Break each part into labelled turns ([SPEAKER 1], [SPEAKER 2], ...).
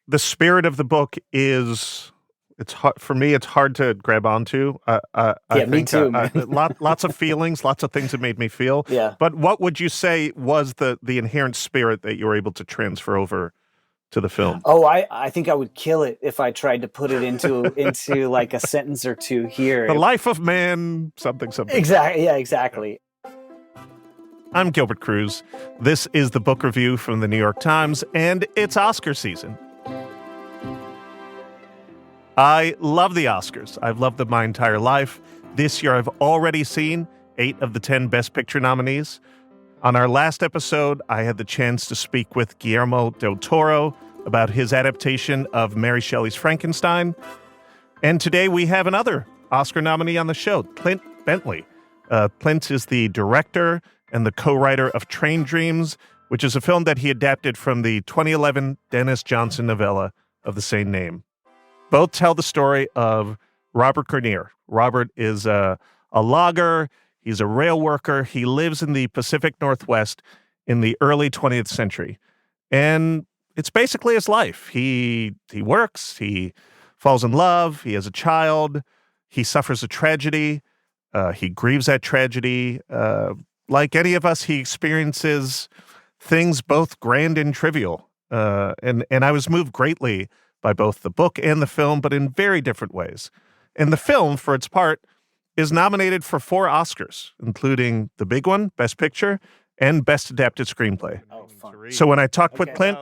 [SPEAKER 1] The spirit of the book is, it's hard for me. It's hard to grab onto. I
[SPEAKER 2] Yeah, me
[SPEAKER 1] think
[SPEAKER 2] too, man.
[SPEAKER 1] lots of feelings, lots of things that made me feel.
[SPEAKER 2] Yeah.
[SPEAKER 1] But what would you say was the inherent spirit that you were able to transfer over to the film?
[SPEAKER 2] Oh, I think I would kill it if I tried to put it into like a sentence or two here.
[SPEAKER 1] The life of man, something.
[SPEAKER 2] Exactly. Yeah, exactly.
[SPEAKER 1] I'm Gilbert Cruz. This is the book review from the New York Times, and it's Oscar season. I love the Oscars. I've loved them my entire life. This year, I've already seen 8 of the 10 Best Picture nominees. On our last episode, I had the chance to speak with Guillermo del Toro about his adaptation of Mary Shelley's Frankenstein. And today we have another Oscar nominee on the show, Clint Bentley. Clint is the director and the co-writer of Train Dreams, which is a film that he adapted from the 2011 Denis Johnson novella of the same name. Both tell the story of Robert Grainier. Robert is a logger. He's a rail worker. He lives in the Pacific Northwest in the early 20th century. And it's basically his life. He works, he falls in love, he has a child, he suffers a tragedy, he grieves that tragedy. Like any of us, he experiences things both grand and trivial. And I was moved greatly by both the book and the film, but in very different ways. And the film, for its part, is nominated for 4 Oscars, including the big one, Best Picture, and Best Adapted Screenplay.
[SPEAKER 2] Oh, fun.
[SPEAKER 1] So when I talked with Clint,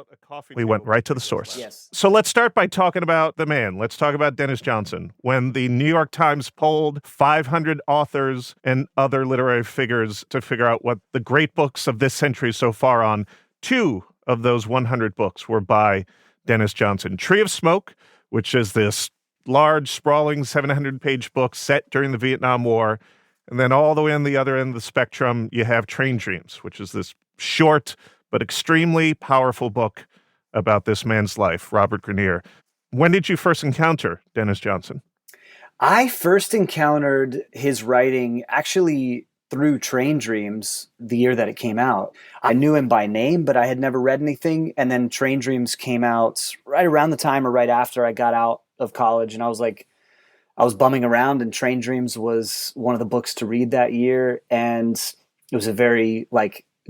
[SPEAKER 1] we went right to the source.
[SPEAKER 2] Yes.
[SPEAKER 1] So let's start by talking about the man. Let's talk about Denis Johnson. When the New York Times polled 500 authors and other literary figures to figure out what the great books of this century so far on, 2 of those 100 books were by Denis Johnson. Tree of Smoke, which is this large, sprawling 700-page book set during the Vietnam War. And then all the way on the other end of the spectrum, you have Train Dreams, which is this short but extremely powerful book about this man's life, Robert Grainier. When did you first encounter Denis Johnson?
[SPEAKER 2] I first encountered his writing actually through Train Dreams the year that it came out. I knew him by name, but I had never read anything. And then Train Dreams came out right around the time or right after I got out of college. And I was bumming around, and Train Dreams was one of the books to read that year. And it was a very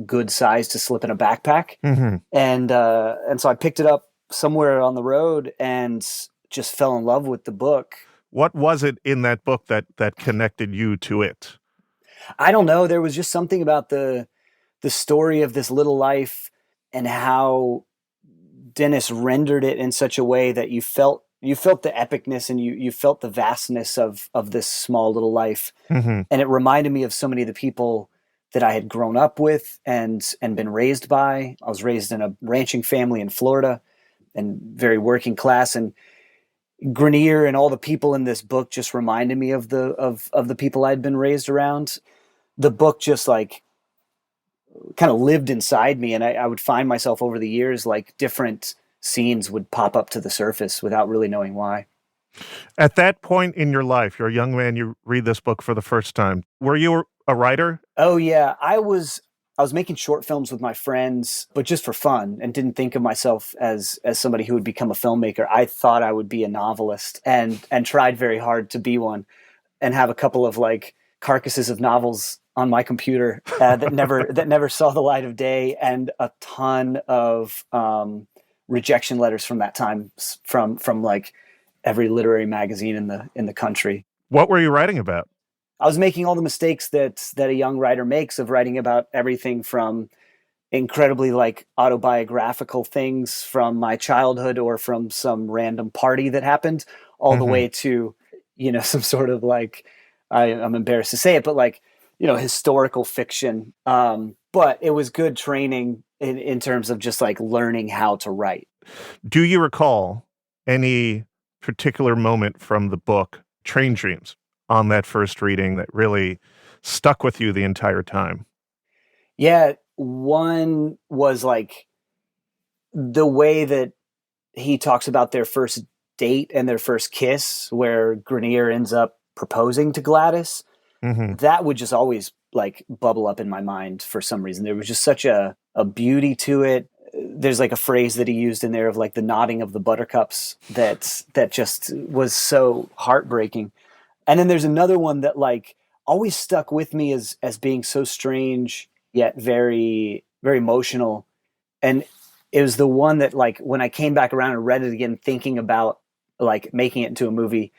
[SPEAKER 2] good size to slip in a backpack.
[SPEAKER 1] Mm-hmm.
[SPEAKER 2] And so I picked it up somewhere on the road and just fell in love with the book.
[SPEAKER 1] What was it in that book that connected you to it?
[SPEAKER 2] I don't know. There was just something about the story of this little life and how Denis rendered it in such a way that you felt the epicness and you felt the vastness of this small little life.
[SPEAKER 1] Mm-hmm.
[SPEAKER 2] And it reminded me of so many of the people that I had grown up with and been raised by. I was raised in a ranching family in Florida and very working class. And Grainier and all the people in this book just reminded me of the people I'd been raised around. The book just kind of lived inside me. And I would find myself over the years, different scenes would pop up to the surface without really knowing why.
[SPEAKER 1] At that point in your life, you're a young man, you read this book for the first time. Were you a writer?
[SPEAKER 2] Oh yeah, I was making short films with my friends, but just for fun, and didn't think of myself as somebody who would become a filmmaker. I thought I would be a novelist and tried very hard to be one, and have a couple of carcasses of novels on my computer that never saw the light of day, and a ton of rejection letters from that time from every literary magazine in the country.
[SPEAKER 1] What were you writing about?
[SPEAKER 2] I was making all the mistakes that a young writer makes of writing about everything from incredibly autobiographical things from my childhood or from some random party that happened, all the way to, some sort of I'm embarrassed to say it, but historical fiction. But it was good training in terms of just learning how to write.
[SPEAKER 1] Do you recall any particular moment from the book Train Dreams on that first reading that really stuck with you the entire time?
[SPEAKER 2] Yeah, one was the way that he talks about their first date and their first kiss, where Grainier ends up proposing to Gladys.
[SPEAKER 1] Mm-hmm.
[SPEAKER 2] That would just always bubble up in my mind for some reason. There was just such a beauty to it. there's like a phrase that he used in there of like the nodding of the buttercups that just was so heartbreaking. And then there's another one that like always stuck with me as being so strange yet very, very emotional. And it was the one that like when I came back around and read it again, thinking about like making it into a movie,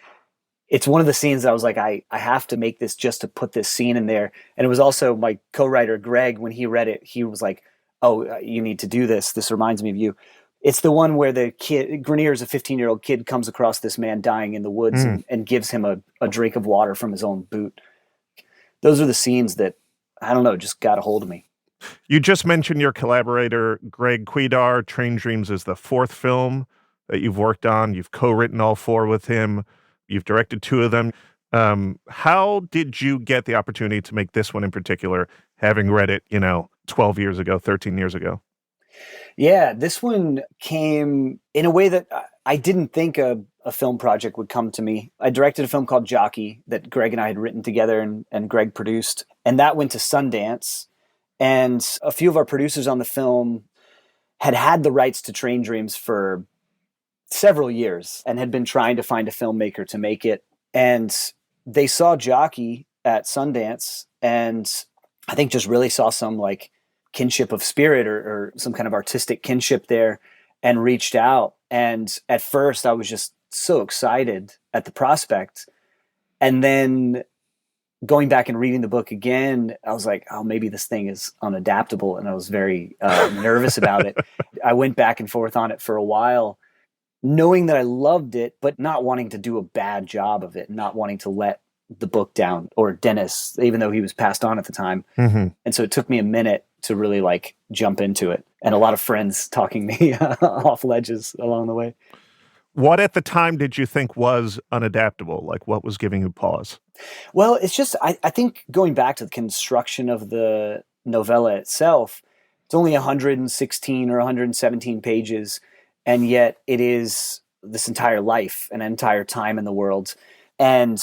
[SPEAKER 2] it's one of the scenes that I was like, I have to make this just to put this scene in there. And it was also my co-writer, Greg, when he read it, he was like, oh, you need to do this. This reminds me of you. It's the one where the kid, Grainier is a 15-year-old kid, comes across this man dying in the woods and gives him a drink of water from his own boot. Those are the scenes that, I don't know, just got a hold of me.
[SPEAKER 1] You just mentioned your collaborator, Greg Kwedar. Train Dreams is the fourth film that you've worked on. You've co-written all four with him. You've directed two of them. How did you get the opportunity to make this one in particular, having read it, 12 years ago, 13 years ago?
[SPEAKER 2] Yeah, this one came in a way that I didn't think a film project would come to me. I directed a film called Jockey that Greg and I had written together and Greg produced. And that went to Sundance. And a few of our producers on the film had the rights to Train Dreams for several years and had been trying to find a filmmaker to make it. And they saw Jockey at Sundance and I think just really saw some like kinship of spirit or some kind of artistic kinship there and reached out. And at first I was just so excited at the prospect. And then going back and reading the book again, I was like, oh, maybe this thing is unadaptable. And I was very nervous about it. I went back and forth on it for a while, knowing that I loved it, but not wanting to do a bad job of it, not wanting to let the book down or Denis, even though he was passed on at the time. Mm-hmm. And so it took me a minute to really like jump into it, and a lot of friends talking me off ledges along the way.
[SPEAKER 1] What at the time did you think was unadaptable? Like what was giving you pause?
[SPEAKER 2] Well, it's just, I think going back to the construction of the novella itself, it's only 116 or 117 pages. And yet it is this entire life, an entire time in the world. And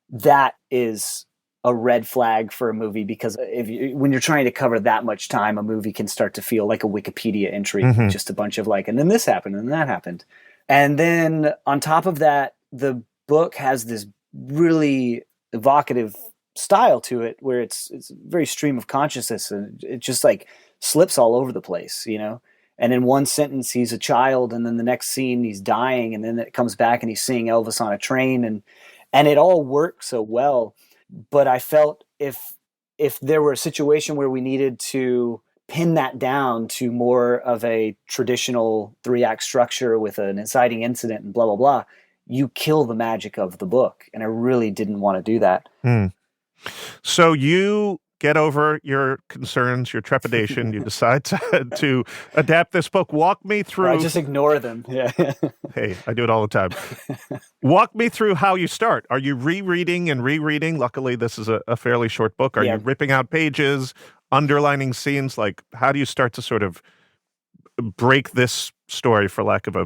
[SPEAKER 2] that is a red flag for a movie, because when you're trying to cover that much time, a movie can start to feel like a Wikipedia entry, just a bunch of like, and then this happened and that happened. And then on top of that, the book has this really evocative style to it where it's very stream of consciousness, and it just like slips all over the place, And in one sentence, he's a child, and then the next scene, he's dying, and then it comes back and he's seeing Elvis on a train, and it all works so well. But I felt if there were a situation where we needed to pin that down to more of a traditional 3-act structure with an inciting incident and blah, blah, blah, you kill the magic of the book. And I really didn't want to do that.
[SPEAKER 1] So you get over your concerns, your trepidation. You decide to adapt this book. Walk me through.
[SPEAKER 2] I just ignore them. Yeah.
[SPEAKER 1] Hey, I do it all the time. Walk me through how you start. Are you rereading and rereading? Luckily, this is a fairly short book. Are you ripping out pages, underlining scenes? Like, how do you start to sort of break this story, for lack of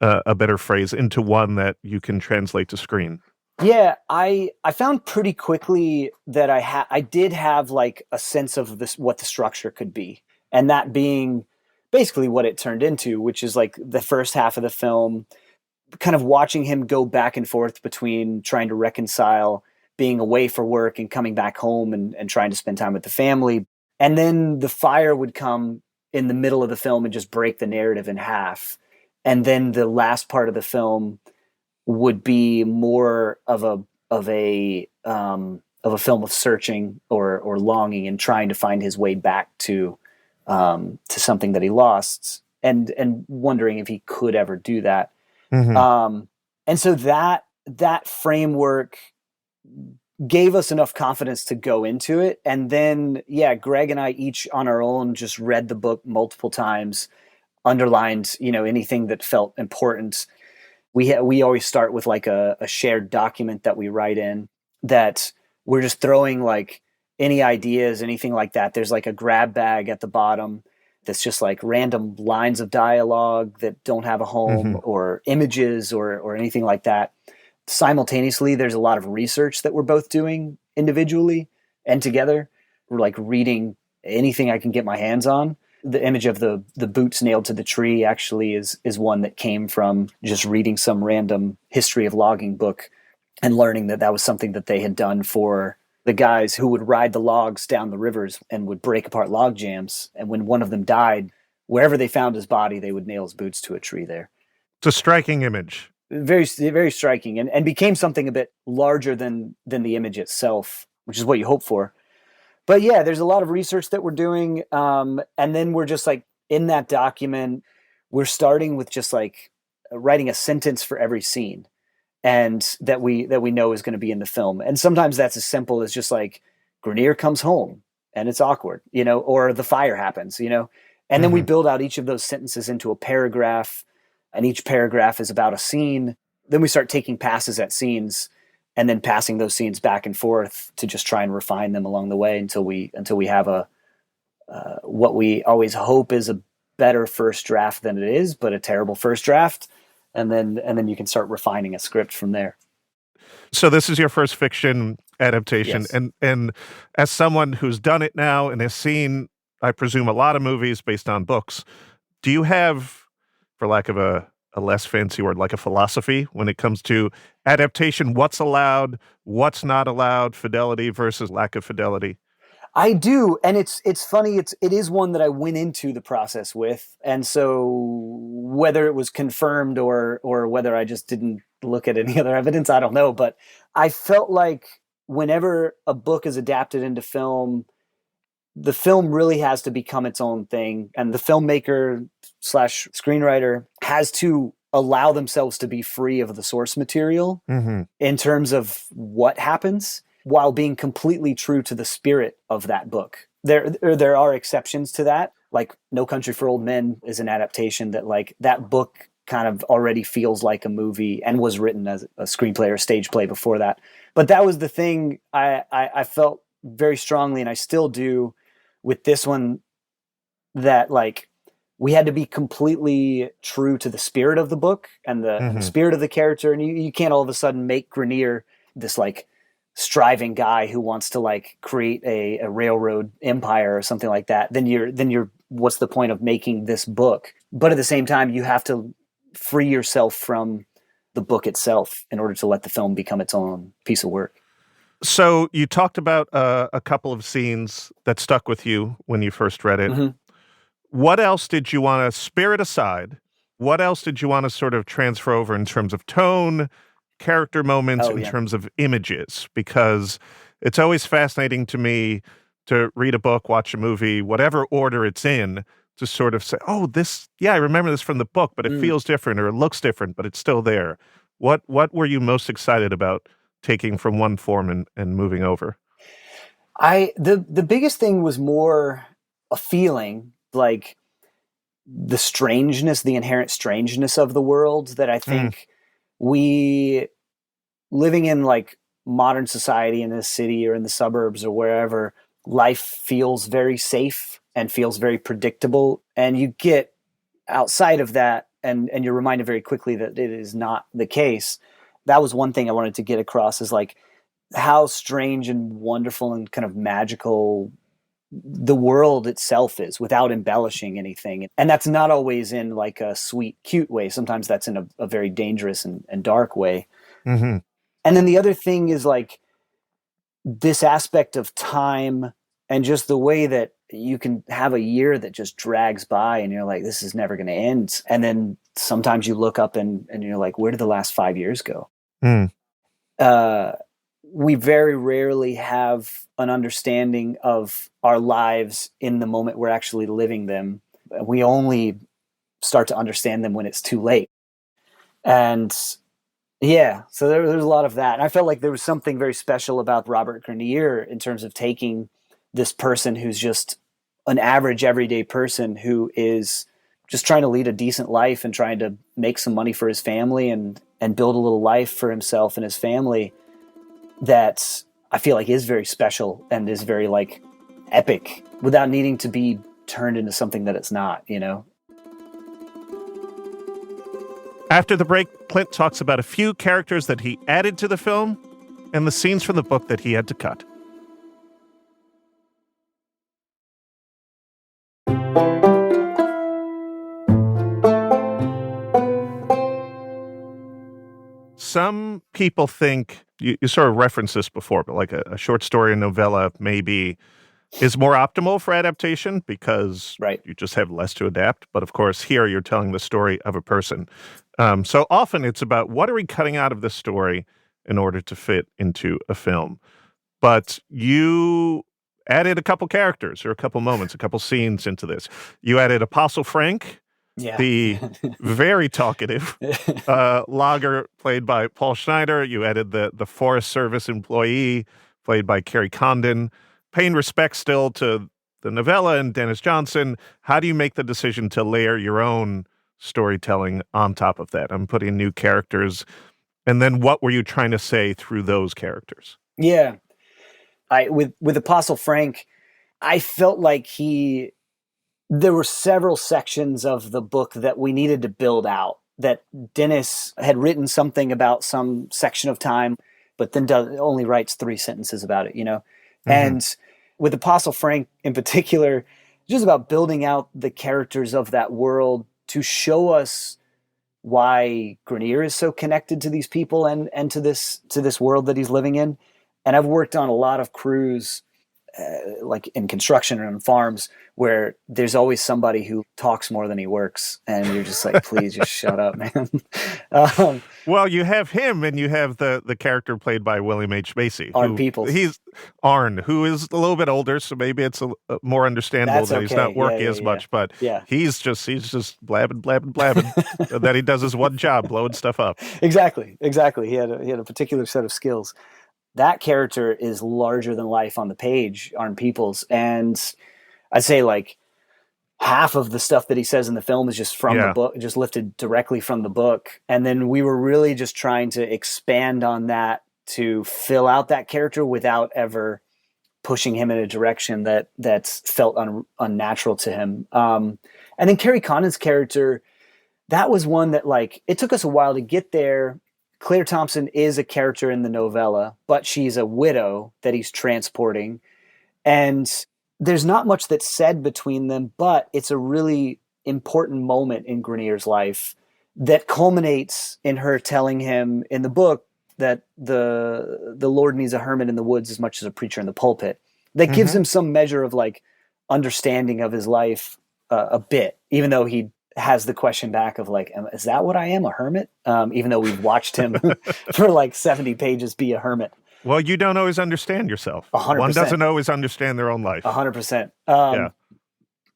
[SPEAKER 1] a better phrase, into one that you can translate to screen?
[SPEAKER 2] Yeah, I found pretty quickly that I did have like a sense of what the structure could be, and that being basically what it turned into, which is like the first half of the film, kind of watching him go back and forth between trying to reconcile being away for work and coming back home and trying to spend time with the family. And then the fire would come in the middle of the film and just break the narrative in half. And then the last part of the film would be more of a film of searching or longing and trying to find his way back to something that he lost, and wondering if he could ever do that. And so that framework gave us enough confidence to go into it. And then, Greg and I each on our own just read the book multiple times, underlined, anything that felt important. We always start with like a shared document that we write in, that we're just throwing like any ideas, anything like that. There's like a grab bag at the bottom that's just like random lines of dialogue that don't have a home, or images or anything like that. Simultaneously, there's a lot of research that we're both doing individually and together. We're like reading anything I can get my hands on. the image of the boots nailed to the tree actually is one that came from just reading some random history of logging book and learning that that was something that they had done for the guys who would ride the logs down the rivers and would break apart log jams. And when one of them died, wherever they found his body, they would nail his boots to a tree there.
[SPEAKER 1] It's a striking image.
[SPEAKER 2] Very, very striking, and became something a bit larger than the image itself, which is what you hope for. But yeah, there's a lot of research that we're doing. And then we're just like in that document, we're starting with just like writing a sentence for every scene and that we know is going to be in the film. And sometimes that's as simple as just like Grainier comes home and it's awkward, or the fire happens, and then we build out each of those sentences into a paragraph, and each paragraph is about a scene. Then we start taking passes at scenes and then passing those scenes back and forth to just try and refine them along the way until we have a what we always hope is a better first draft than it is, but a terrible first draft. And then you can start refining a script from there.
[SPEAKER 1] So this is your first fiction adaptation.
[SPEAKER 2] Yes.
[SPEAKER 1] And as someone who's done it now and has seen, I presume, a lot of movies based on books, do you have, for lack of a less fancy word, like a philosophy when it comes to adaptation? What's allowed, what's not allowed, fidelity versus lack of fidelity?
[SPEAKER 2] I do, and it's funny. It is one that I went into the process with, and so whether it was confirmed or whether I just didn't look at any other evidence, I don't know. But I felt like whenever a book is adapted into film, the film really has to become its own thing, and the filmmaker / screenwriter has to allow themselves to be free of the source material in terms of what happens, while being completely true to the spirit of that book. There are exceptions to that. Like No Country for Old Men is an adaptation that like that book kind of already feels like a movie and was written as a screenplay or stage play before that. But that was the thing I felt very strongly, and I still do with this one, that like we had to be completely true to the spirit of the book and the spirit of the character. And you can't all of a sudden make Grainier this like striving guy who wants to like create a railroad empire or something like that. Then you're what's the point of making this book? But at the same time, you have to free yourself from the book itself in order to let the film become its own piece of work.
[SPEAKER 1] So you talked about a couple of scenes that stuck with you when you first read it. What else did you want to, spirit aside, what else did you want to sort of transfer over in terms of tone, character moments, in terms of images? Because it's always fascinating to me to read a book, watch a movie, whatever order it's in, to sort of say, oh, this, I remember this from the book, but it feels different, or it looks different, but it's still there. What were you most excited about taking from one form and moving over?
[SPEAKER 2] The biggest thing was more a feeling, like the strangeness, the inherent strangeness of the world that I think we, living in like modern society in a city or in the suburbs or wherever, life feels very safe and feels very predictable. And you get outside of that and you're reminded very quickly that it is not the case. That was one thing I wanted to get across, is like how strange and wonderful and kind of magical the world itself is without embellishing anything. And that's not always in like a sweet, cute way. Sometimes that's in a very dangerous and dark way. And then the other thing is like this aspect of time and just the way that you can have a year that just drags by and you're like, this is never going to end. And then sometimes you look up and you're like, where did the last 5 years go? We very rarely have an understanding of our lives in the moment we're actually living them. We only start to understand them when it's too late. And so there's a lot of that. And I felt like there was something very special about Robert Grainier in terms of taking this person who's just an average everyday person who is just trying to lead a decent life and trying to make some money for his family and build a little life for himself and his family, that I feel like is very special and is very like epic without needing to be turned into something that it's not,
[SPEAKER 1] After the break, Clint talks about a few characters that he added to the film and the scenes from the book that he had to cut. some people think, you sort of referenced this before, but like a short story, a novella maybe is more optimal for adaptation because you just have less to adapt. But of course, here you're telling the story of a person. So often it's about what are we cutting out of this story in order to fit into a film. But you added a couple characters or a couple moments, a couple scenes into this. You added Apostle Frank, the very talkative logger played by Paul Schneider. You added the Forest Service employee played by Carrie Condon. Paying respect still to the novella and Denis Johnson. How do you make the decision to layer your own storytelling on top of that? I'm putting new characters. And then what were you trying to say through those characters?
[SPEAKER 2] Yeah. With Apostle Frank, I felt like there were several sections of the book that we needed to build out, that Denis had written something about some section of time, but then only writes 3 sentences about it, Mm-hmm. And with Apostle Frank in particular, just about building out the characters of that world to show us why Grainier is so connected to these people and to this world that he's living in. And I've worked on a lot of crews, like in construction and on farms, where there's always somebody who talks more than he works, and you're just like, please just shut up, man.
[SPEAKER 1] Well, you have him, and you have the character played by William H. Macy.
[SPEAKER 2] Arn Peoples.
[SPEAKER 1] He's Arn, who is a little bit older, so maybe it's more understandable that he's not working as much, but he's just blabbing, that he does his one job, blowing stuff up.
[SPEAKER 2] Exactly. He had a particular set of skills. That character is larger than life on the page, Arn Peoples, and I'd say like half of the stuff that he says in the film is just from the book, just lifted directly from the book. And then we were really just trying to expand on that to fill out that character without ever pushing him in a direction that felt unnatural to him. And then Carrie Condon's character, that was one that like, it took us a while to get there. Claire Thompson is a character in the novella, but she's a widow that he's transporting. And there's not much that's said between them, but it's a really important moment in Grainier's life that culminates in her telling him in the book that the Lord needs a hermit in the woods as much as a preacher in the pulpit. That gives him some measure of like understanding of his life a bit, even though he has the question back of like, is that what I am, a hermit? Even though we've watched him for like 70 pages be a hermit.
[SPEAKER 1] Well, you don't always understand yourself.
[SPEAKER 2] 100%.
[SPEAKER 1] One doesn't always understand their own life.
[SPEAKER 2] 100%.
[SPEAKER 1] Yeah.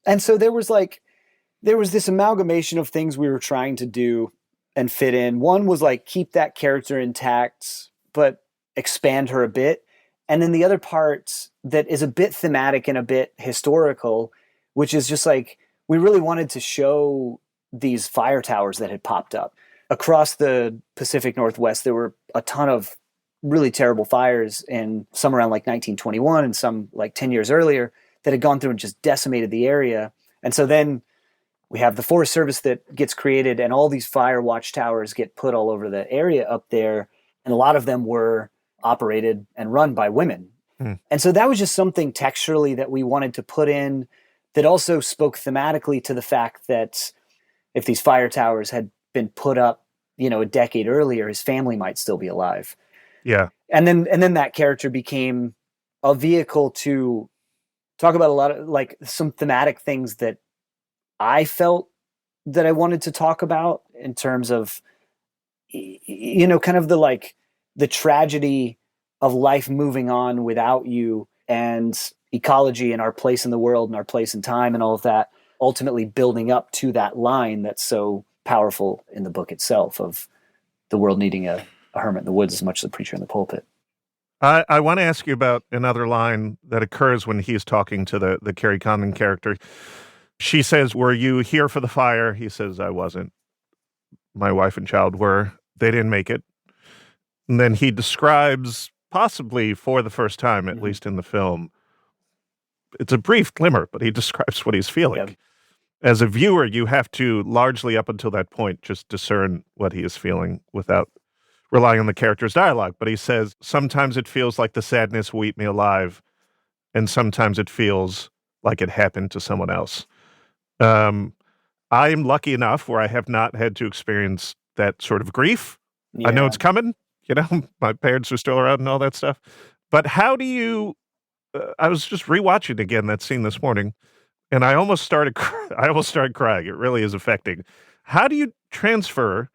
[SPEAKER 2] And so there was this amalgamation of things we were trying to do and fit in. One was like, keep that character intact, but expand her a bit. And then the other part that is a bit thematic and a bit historical, which is just like, we really wanted to show these fire towers that had popped up. Across the Pacific Northwest, there were a ton of really terrible fires in some around like 1921 and some like 10 years earlier that had gone through and just decimated the area. And so then we have the Forest Service that gets created and all these fire watchtowers get put all over the area up there. And a lot of them were operated and run by women. And so that was just something texturally that we wanted to put in that also spoke thematically to the fact that if these fire towers had been put up, a decade earlier, his family might still be alive.
[SPEAKER 1] Yeah.
[SPEAKER 2] And then that character became a vehicle to talk about a lot of like some thematic things that I felt that I wanted to talk about in terms of, kind of the tragedy of life moving on without you and ecology and our place in the world and our place in time and all of that, ultimately building up to that line that's so powerful in the book itself of the world needing a hermit in the woods as much as a preacher in the pulpit.
[SPEAKER 1] I want to ask you about another line that occurs when he's talking to the Carrie Condon character. She says, "Were you here for the fire?" He says, "I wasn't. My wife and child were. They didn't make it." And then he describes, possibly for the first time, at least in the film, it's a brief glimmer, but he describes what he's feeling. Yep. As a viewer, you have to largely up until that point just discern what he is feeling without relying on the character's dialogue. But he says, sometimes it feels like the sadness will eat me alive, and sometimes it feels like it happened to someone else. I am lucky enough where I have not had to experience that sort of grief I know
[SPEAKER 2] Yeah.
[SPEAKER 1] it's coming. You know, my parents are still around and all that stuff. But how do you? I was just rewatching again that scene this morning, and I almost started. I almost started crying. It really is affecting. How do you transfer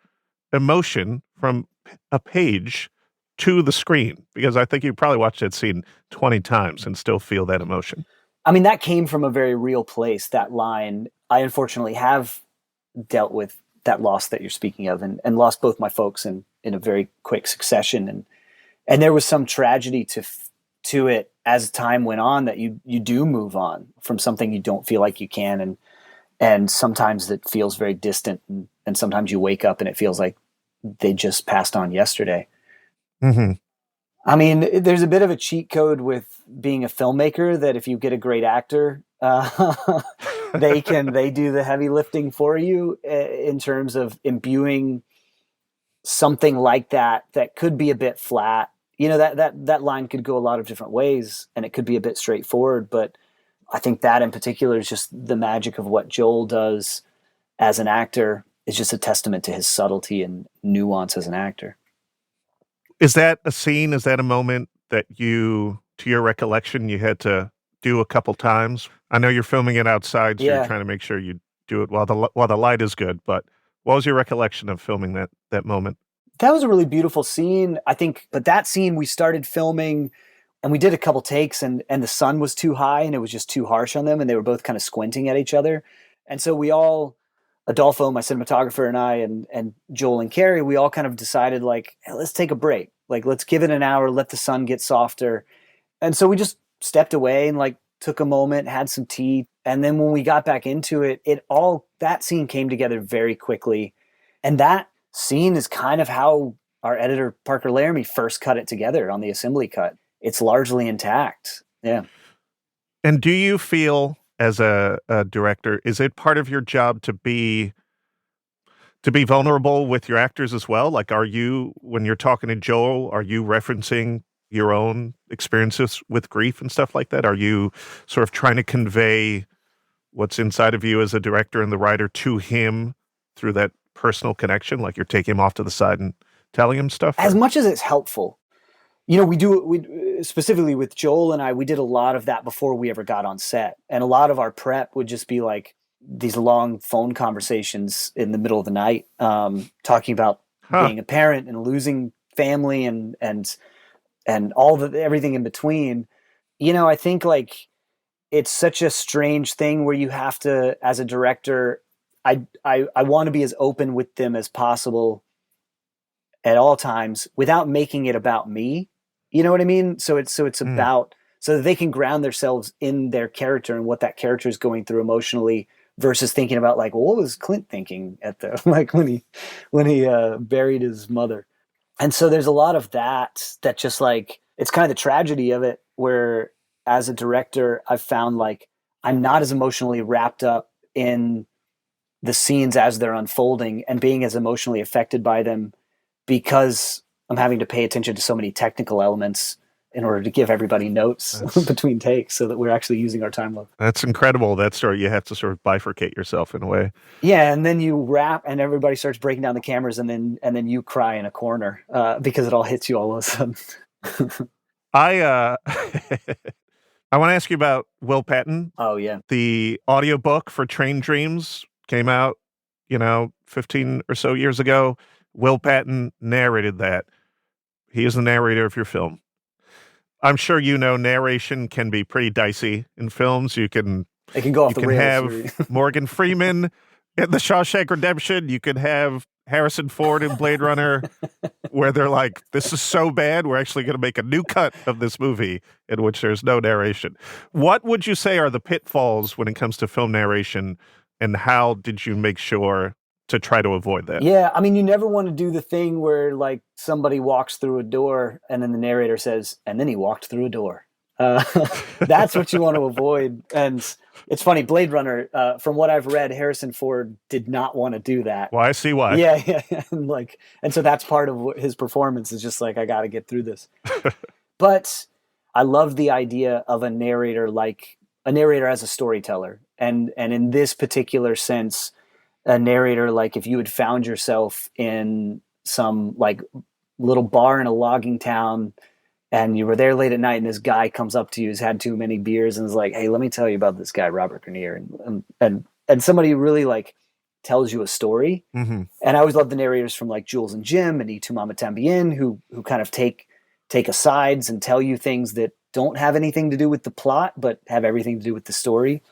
[SPEAKER 1] emotion from a page to the screen? Because I think you probably watched that scene 20 times and still feel that emotion.
[SPEAKER 2] I mean, that came from a very real place, that line. I unfortunately have dealt with that loss that you're speaking of, and lost both my folks in a very quick succession. And there was some tragedy to it as time went on, that you do move on from something you don't feel like you can. And sometimes it feels very distant. And sometimes you wake up and it feels like they just passed on yesterday.
[SPEAKER 1] Mm-hmm.
[SPEAKER 2] I mean, there's a bit of a cheat code with being a filmmaker, that if you get a great actor, they do the heavy lifting for you, in terms of imbuing something like that could be a bit flat. You know, that line could go a lot of different ways, and it could be a bit straightforward. But I think that in particular is just the magic of what Joel does as an actor. Is just a testament to his subtlety and nuance as an actor.
[SPEAKER 1] Is that a scene? Is that a moment that you, to your recollection, you had to do a couple times? I know you're filming it outside, so you're trying to make sure you do it while the light is good. But what was your recollection of filming that moment?
[SPEAKER 2] That was a really beautiful scene, I think. But that scene, we started filming, and we did a couple takes, and the sun was too high, and it was just too harsh on them, and they were both kind of squinting at each other. And so we all, Adolfo, my cinematographer, and I, and Joel and Carrie, we all kind of decided, like, hey, let's take a break. Like, let's give it an hour, let the sun get softer. And so we just stepped away and, like, took a moment, had some tea. And then when we got back into it, that scene came together very quickly. And that scene is kind of how our editor, Parker Laramie, first cut it together on the assembly cut. It's largely intact. Yeah.
[SPEAKER 1] And do you feel, as a director, is it part of your job to be vulnerable with your actors as well? Like, are you, when you're talking to Joel, are you referencing your own experiences with grief and stuff like that? Are you sort of trying to convey what's inside of you as a director and the writer to him through that personal connection? Like, you're taking him off to the side and telling him stuff?
[SPEAKER 2] As much as it's helpful. You know, we specifically with Joel and I, we did a lot of that before we ever got on set. And a lot of our prep would just be like these long phone conversations in the middle of the night, talking about being a parent and losing family and all everything in between. You know, I think, like, it's such a strange thing where you have to, as a director, I want to be as open with them as possible at all times without making it about me. You know what I mean? So it's about, so that they can ground themselves in their character and what that character is going through emotionally, versus thinking about, like, well, what was Clint thinking at the, like, when he buried his mother. And so there's a lot of that just, like, it's kind of the tragedy of it, where as a director, I've found, like, I'm not as emotionally wrapped up in the scenes as they're unfolding and being as emotionally affected by them, because I'm having to pay attention to so many technical elements in order to give everybody notes between takes, so that we're actually using our time well.
[SPEAKER 1] That's incredible. That story, you have to sort of bifurcate yourself in a way.
[SPEAKER 2] Yeah, and then you wrap, and everybody starts breaking down the cameras, and then you cry in a corner because it all hits you all of a sudden.
[SPEAKER 1] I I want to ask you about Will Patton.
[SPEAKER 2] Oh yeah,
[SPEAKER 1] the audiobook for Train Dreams came out, 15 or so years ago. Will Patton narrated that. He is the narrator of your film. I'm sure narration can be pretty dicey in films. It can go off the rails. You can have Morgan Freeman in The Shawshank Redemption. You can have Harrison Ford in Blade Runner, where they're like, this is so bad, we're actually going to make a new cut of this movie in which there's no narration. What would you say are the pitfalls when it comes to film narration, and how did you make sure to try to avoid that?
[SPEAKER 2] Yeah, I mean, you never want to do the thing where, like, somebody walks through a door and then the narrator says, and then he walked through a door. That's what you want to avoid. And it's funny, Blade Runner, from what I've read, Harrison Ford did not want to do that.
[SPEAKER 1] Well, I see why.
[SPEAKER 2] Yeah. And so that's part of his performance, is just like, I got to get through this. But I love the idea of a narrator as a storyteller. And in this particular sense, a narrator, like if you had found yourself in some like little bar in a logging town, and you were there late at night, and this guy comes up to you who's had too many beers and is like, "Hey, let me tell you about this guy, Robert Grainier," and somebody really like tells you a story.
[SPEAKER 1] Mm-hmm.
[SPEAKER 2] And I always love the narrators from like Jules and Jim and Itu Mama Tambien who kind of take asides and tell you things that don't have anything to do with the plot, but have everything to do with the story.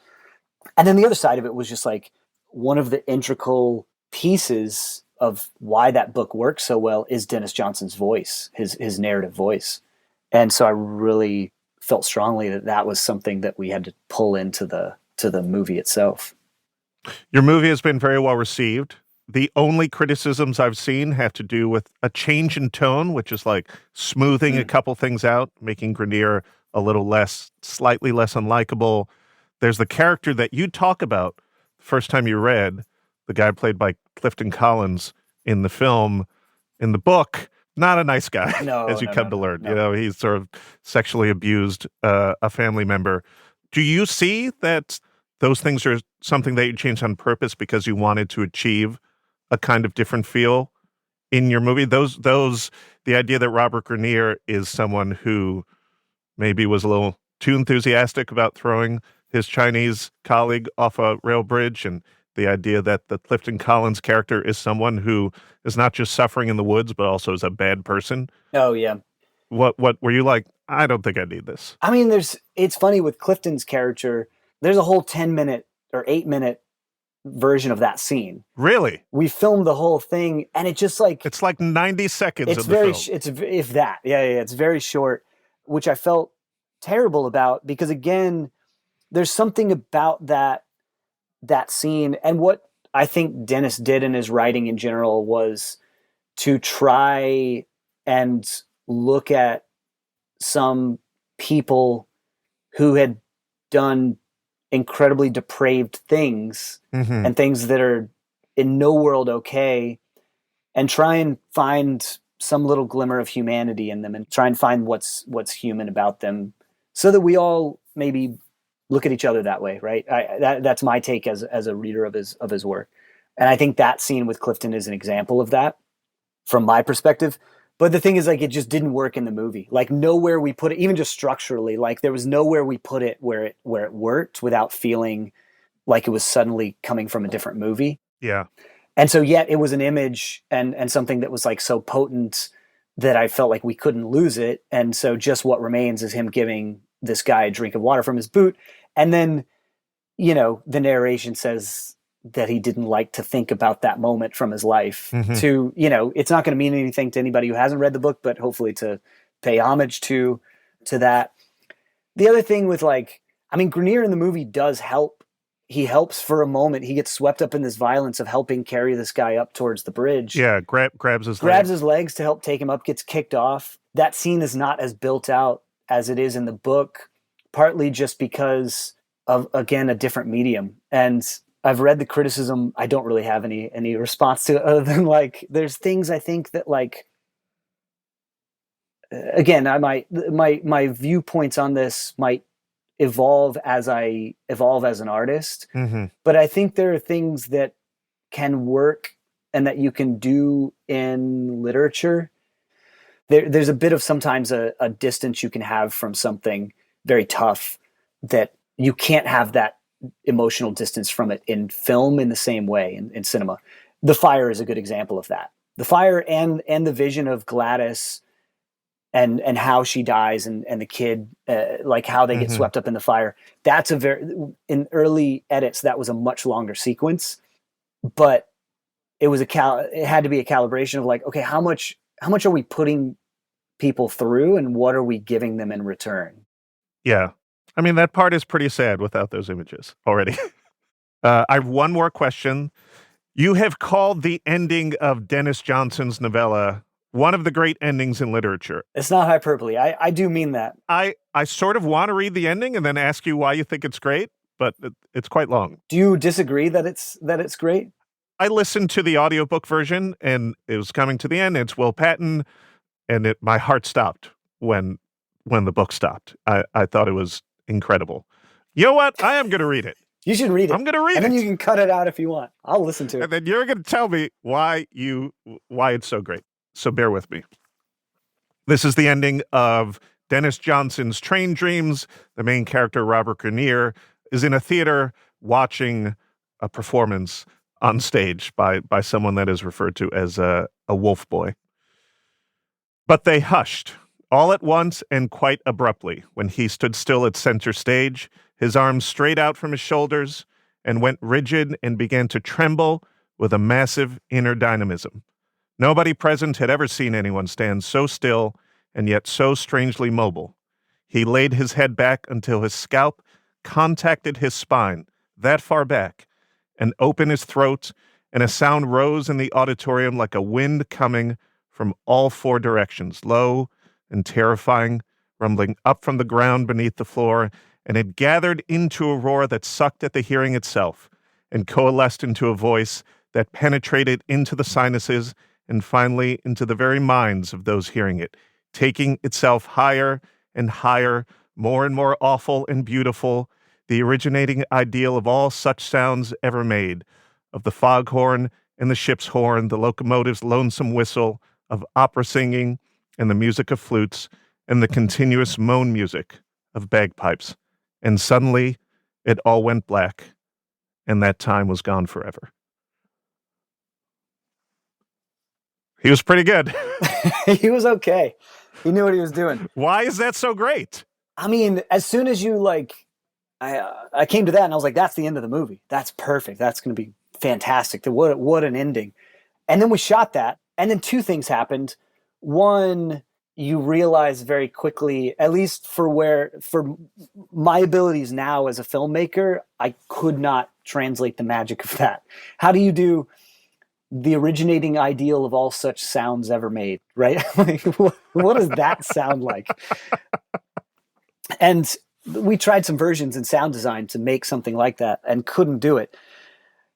[SPEAKER 2] And then the other side of it was just like one of the integral pieces of why that book works so well is Denis Johnson's voice, his narrative voice. And so I really felt strongly that was something that we had to pull into the movie itself.
[SPEAKER 1] Your movie has been very well received. The only criticisms I've seen have to do with a change in tone, which is like smoothing a couple things out, making Grainier a little slightly less unlikable. There's the character that you talk about the first time you read, the guy played by Clifton Collins in the film. In the book, not a nice guy, as you come to learn.
[SPEAKER 2] No.
[SPEAKER 1] You know, he's sort of sexually abused a family member. Do you see that those things are something that you changed on purpose because you wanted to achieve a kind of different feel in your movie? The idea that Robert Grainier is someone who maybe was a little too enthusiastic about throwing his Chinese colleague off a rail bridge, and the idea that the Clifton Collins character is someone who is not just suffering in the woods, but also is a bad person.
[SPEAKER 2] Oh, yeah.
[SPEAKER 1] What were you like, I don't think I need this?
[SPEAKER 2] I mean, it's funny with Clifton's character, there's a whole 10-minute or 8-minute version of that scene.
[SPEAKER 1] Really?
[SPEAKER 2] We filmed the whole thing, and it just like...
[SPEAKER 1] It's like 90 seconds
[SPEAKER 2] it's
[SPEAKER 1] of the
[SPEAKER 2] very,
[SPEAKER 1] film.
[SPEAKER 2] It's if that. Yeah, it's very short, which I felt terrible about because, again, there's something about that scene. And what I think Denis did in his writing in general was to try and look at some people who had done incredibly depraved things and things that are in no world okay, and try and find some little glimmer of humanity in them and try and find what's human about them so that we all maybe look at each other that way, right? That's my take as a reader of his work. And I think that scene with Clifton is an example of that from my perspective. But the thing is, like, it just didn't work in the movie. Like, nowhere we put it, even just structurally, like there was nowhere we put it where it worked without feeling like it was suddenly coming from a different movie.
[SPEAKER 1] Yeah.
[SPEAKER 2] And so yet it was an image and something that was like so potent that I felt like we couldn't lose it. And so just what remains is him giving this guy a drink of water from his boot. And then, you know, the narration says that he didn't like to think about that moment from his life to, you know, it's not going to mean anything to anybody who hasn't read the book, but hopefully to pay homage to that. The other thing with like, I mean, Grainier in the movie does help. He helps for a moment. He gets swept up in this violence of helping carry this guy up towards the bridge.
[SPEAKER 1] Yeah, grabs his
[SPEAKER 2] legs to help take him up, gets kicked off. That scene is not as built out as it is in the book, partly just because of, again, a different medium. And I've read the criticism. I don't really have any response to it other than like, there's things I think that like, again, my viewpoints on this might evolve as I evolve as an artist. But I think there are things that can work and that you can do in literature. There's a bit of sometimes a distance you can have from something very tough that you can't have that emotional distance from it in film in the same way in cinema. The Fire is a good example of that. The Fire and the vision of Gladys and how she dies and the kid, like how they get swept up in the fire. That's in early edits, that was a much longer sequence, but it was it had to be a calibration of like, okay, how much are we putting people through and what are we giving them in return?
[SPEAKER 1] Yeah. I mean, that part is pretty sad without those images already. I have one more question. You have called the ending of Denis Johnson's novella one of the great endings in literature.
[SPEAKER 2] It's not hyperbole. I do mean that.
[SPEAKER 1] I sort of want to read the ending and then ask you why you think it's great, but it's quite long.
[SPEAKER 2] Do you disagree that it's great?
[SPEAKER 1] I listened to the audiobook version and it was coming to the end. It's Will Patton, and my heart stopped when the book stopped. I thought it was incredible. You know what? I am going to read it.
[SPEAKER 2] You should read it.
[SPEAKER 1] I'm going to read it.
[SPEAKER 2] And then you can cut it out if you want. I'll listen to it.
[SPEAKER 1] And then you're going to tell me why it's so great. So bear with me. This is the ending of Denis Johnson's Train Dreams. The main character, Robert Grainier, is in a theater watching a performance on stage by someone that is referred to as a wolf boy. But they hushed, all at once and quite abruptly, when he stood still at center stage, his arms straight out from his shoulders, and went rigid and began to tremble with a massive inner dynamism. Nobody present had ever seen anyone stand so still and yet so strangely mobile. He laid his head back until his scalp contacted his spine, that far back, and opened his throat, and a sound rose in the auditorium like a wind coming from all four directions, low and terrifying, rumbling up from the ground beneath the floor, and it gathered into a roar that sucked at the hearing itself and coalesced into a voice that penetrated into the sinuses and finally into the very minds of those hearing it, taking itself higher and higher, more and more awful and beautiful, the originating ideal of all such sounds ever made, of the foghorn and the ship's horn, the locomotive's lonesome whistle, of opera singing and the music of flutes, and the continuous moan music of bagpipes. And suddenly, it all went black, and that time was gone forever. He was pretty good.
[SPEAKER 2] He was okay. He knew what he was doing.
[SPEAKER 1] Why is that so great?
[SPEAKER 2] I mean, as soon as you I came to that and I was like, that's the end of the movie. That's perfect. That's going to be fantastic. What an ending. And then we shot that. And then two things happened. One, you realize very quickly, at least for my abilities now as a filmmaker, I could not translate the magic of that. How do you do the originating ideal of all such sounds ever made, right? Like, what does that sound like? And we tried some versions in sound design to make something like that and couldn't do it.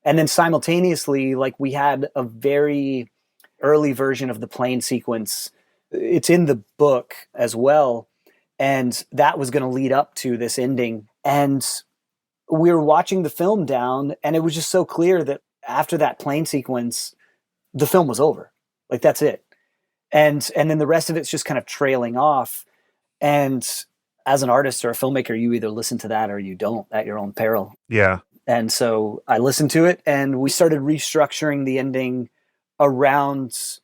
[SPEAKER 2] And then simultaneously, like, we had a very early version of the plane sequence. It's in the book as well. And that was going to lead up to this ending. And we were watching the film down, and it was just so clear that after that plane sequence, the film was over. Like, that's it. And then the rest of it's just kind of trailing off. And as an artist or a filmmaker, you either listen to that or you don't, at your own peril.
[SPEAKER 1] Yeah.
[SPEAKER 2] And so I listened to it, and we started restructuring the ending around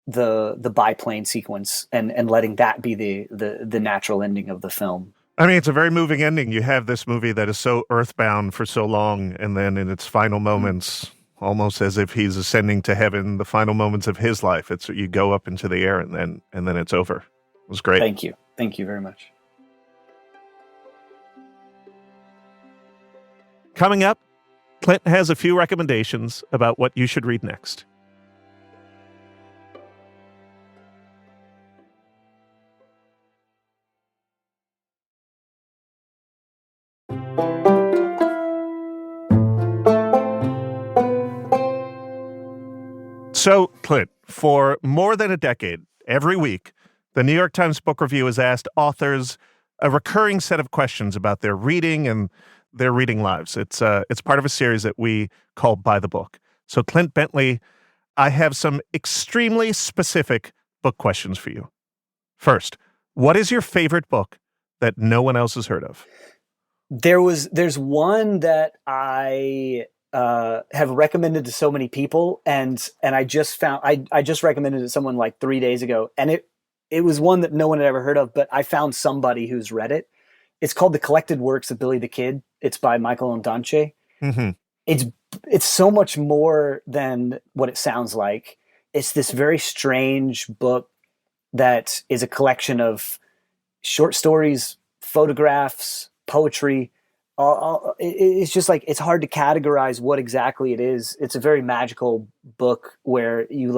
[SPEAKER 2] the biplane sequence and letting that be the natural ending of the film.
[SPEAKER 1] I mean, it's a very moving ending. You have this movie that is so earthbound for so long, and then in its final moments, almost as if he's ascending to heaven, the final moments of his life, it's you go up into the air and then it's over. It was great.
[SPEAKER 2] Thank you. Thank you very much.
[SPEAKER 1] Coming up, Clint has a few recommendations about what you should read next. So, Clint, for more than a decade, every week, the New York Times Book Review has asked authors a recurring set of questions about their reading and their reading lives. It's part of a series that we call By the Book. So, Clint Bentley, I have some extremely specific book questions for you. First, what is your favorite book that no one else has heard of?
[SPEAKER 2] There's one that I have recommended to so many people, and I just found I just recommended it to someone like 3 days ago, and it was one that no one had ever heard of, but I found somebody who's read it. It's called The Collected Works of Billy the Kid. It's by Michael Ondaatje.
[SPEAKER 1] Mm-hmm.
[SPEAKER 2] It's so much more than what it sounds like. It's this very strange book that is a collection of short stories, photographs, poetry. It's just like, it's hard to categorize what exactly it is. It's a very magical book where you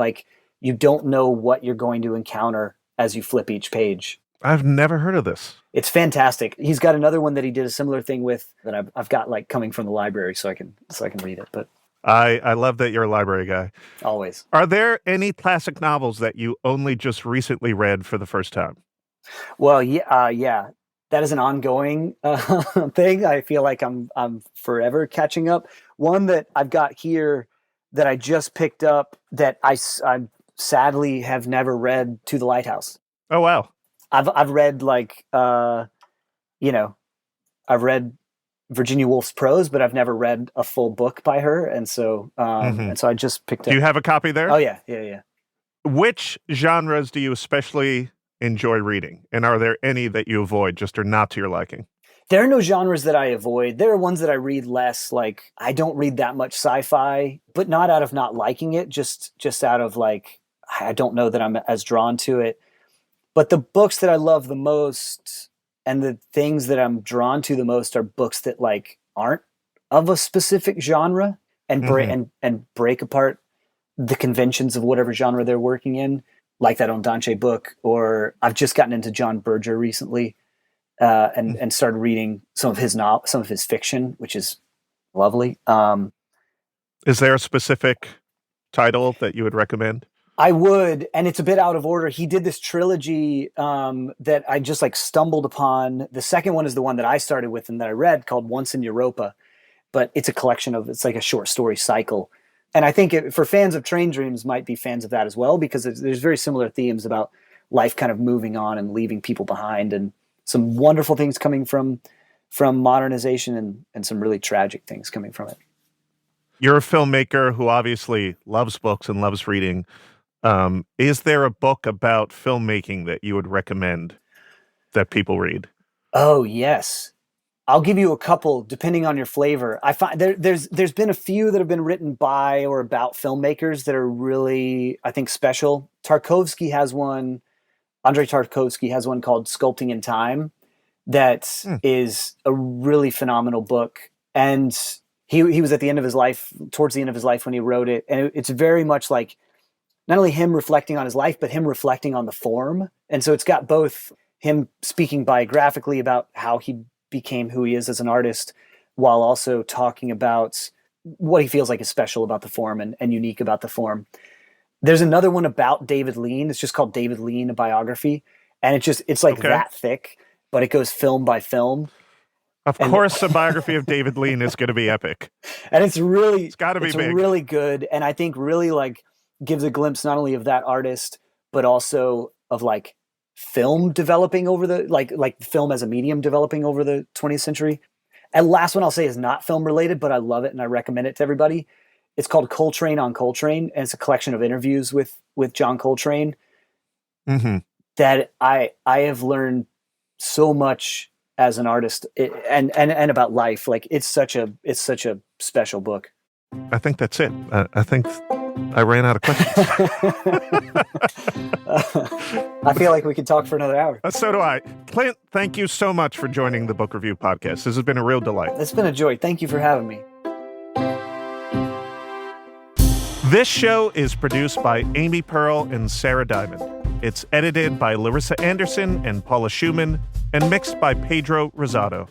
[SPEAKER 2] don't know what you're going to encounter as you flip each page.
[SPEAKER 1] I've never heard of this.
[SPEAKER 2] It's fantastic. He's got another one that he did a similar thing with that I've got like coming from the library so I can read it. But
[SPEAKER 1] I love that you're a library guy.
[SPEAKER 2] Always.
[SPEAKER 1] Are there any classic novels that you only just recently read for the first time?
[SPEAKER 2] Well, yeah. that is an ongoing thing. I feel like I'm forever catching up. One that I've got here that I just picked up that I sadly have never read, To the Lighthouse.
[SPEAKER 1] Oh, wow.
[SPEAKER 2] I've read I've read Virginia Woolf's prose, but I've never read a full book by her. And so I just picked up.
[SPEAKER 1] Do you have a copy there?
[SPEAKER 2] Oh yeah.
[SPEAKER 1] Which genres do you especially enjoy reading? And are there any that you avoid, just are not to your liking?
[SPEAKER 2] There are no genres that I avoid. There are ones that I read less. Like, I don't read that much sci-fi, but not out of not liking it, just out of I don't know that I'm as drawn to it. But the books that I love the most and the things that I'm drawn to the most are books that aren't of a specific genre and break apart the conventions of whatever genre they're working in, like that Ondance book. Or I've just gotten into John Berger recently, and started reading some of his fiction, which is lovely.
[SPEAKER 1] Is there a specific title that you would recommend?
[SPEAKER 2] I would, and it's a bit out of order. He did this trilogy that I just stumbled upon. The second one is the one that I started with and that I read, called Once in Europa, but it's a collection it's like a short story cycle. And I think for fans of Train Dreams might be fans of that as well, because there's very similar themes about life kind of moving on and leaving people behind, and some wonderful things coming from modernization and some really tragic things coming from it.
[SPEAKER 1] You're a filmmaker who obviously loves books and loves reading. Is there a book about filmmaking that you would recommend that people read?
[SPEAKER 2] Oh, yes. I'll give you a couple depending on your flavor. I find there's been a few that have been written by or about filmmakers that are really, I think, special. Tarkovsky has one. Andrei Tarkovsky has one called Sculpting in Time that is a really phenomenal book. And he was at the end of his life, towards the end of his life when he wrote it. And it's very much like not only him reflecting on his life, but him reflecting on the form. And so it's got both him speaking biographically about how he became who he is as an artist, while also talking about what he feels like is special about the form and unique about the form. There's another one about David Lean. It's just called David Lean, a biography. And it's that thick, but it goes film by film.
[SPEAKER 1] Of course, a biography of David Lean is going to be epic.
[SPEAKER 2] And it's
[SPEAKER 1] got to be big.
[SPEAKER 2] Really good. And I think really gives a glimpse not only of that artist, but also of film developing over the film as a medium developing over the 20th century. And last one I'll say is not film related, but I love it and I recommend it to everybody. It's called Coltrane on Coltrane, and it's a collection of interviews with John Coltrane that I have learned so much as an artist and about life. It's such a special book.
[SPEAKER 1] I think that's it. I think I ran out of questions.
[SPEAKER 2] I feel like we could talk for another hour.
[SPEAKER 1] So do I. Clint, thank you so much for joining the Book Review Podcast. This has been a real delight.
[SPEAKER 2] It's been a joy. Thank you for having me.
[SPEAKER 1] This show is produced by Amy Pearl and Sarah Diamond. It's edited by Larissa Anderson and Paula Schumann and mixed by Pedro Rosado.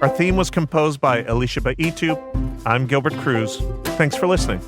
[SPEAKER 1] Our theme was composed by Alicia Baitu. I'm Gilbert Cruz. Thanks for listening.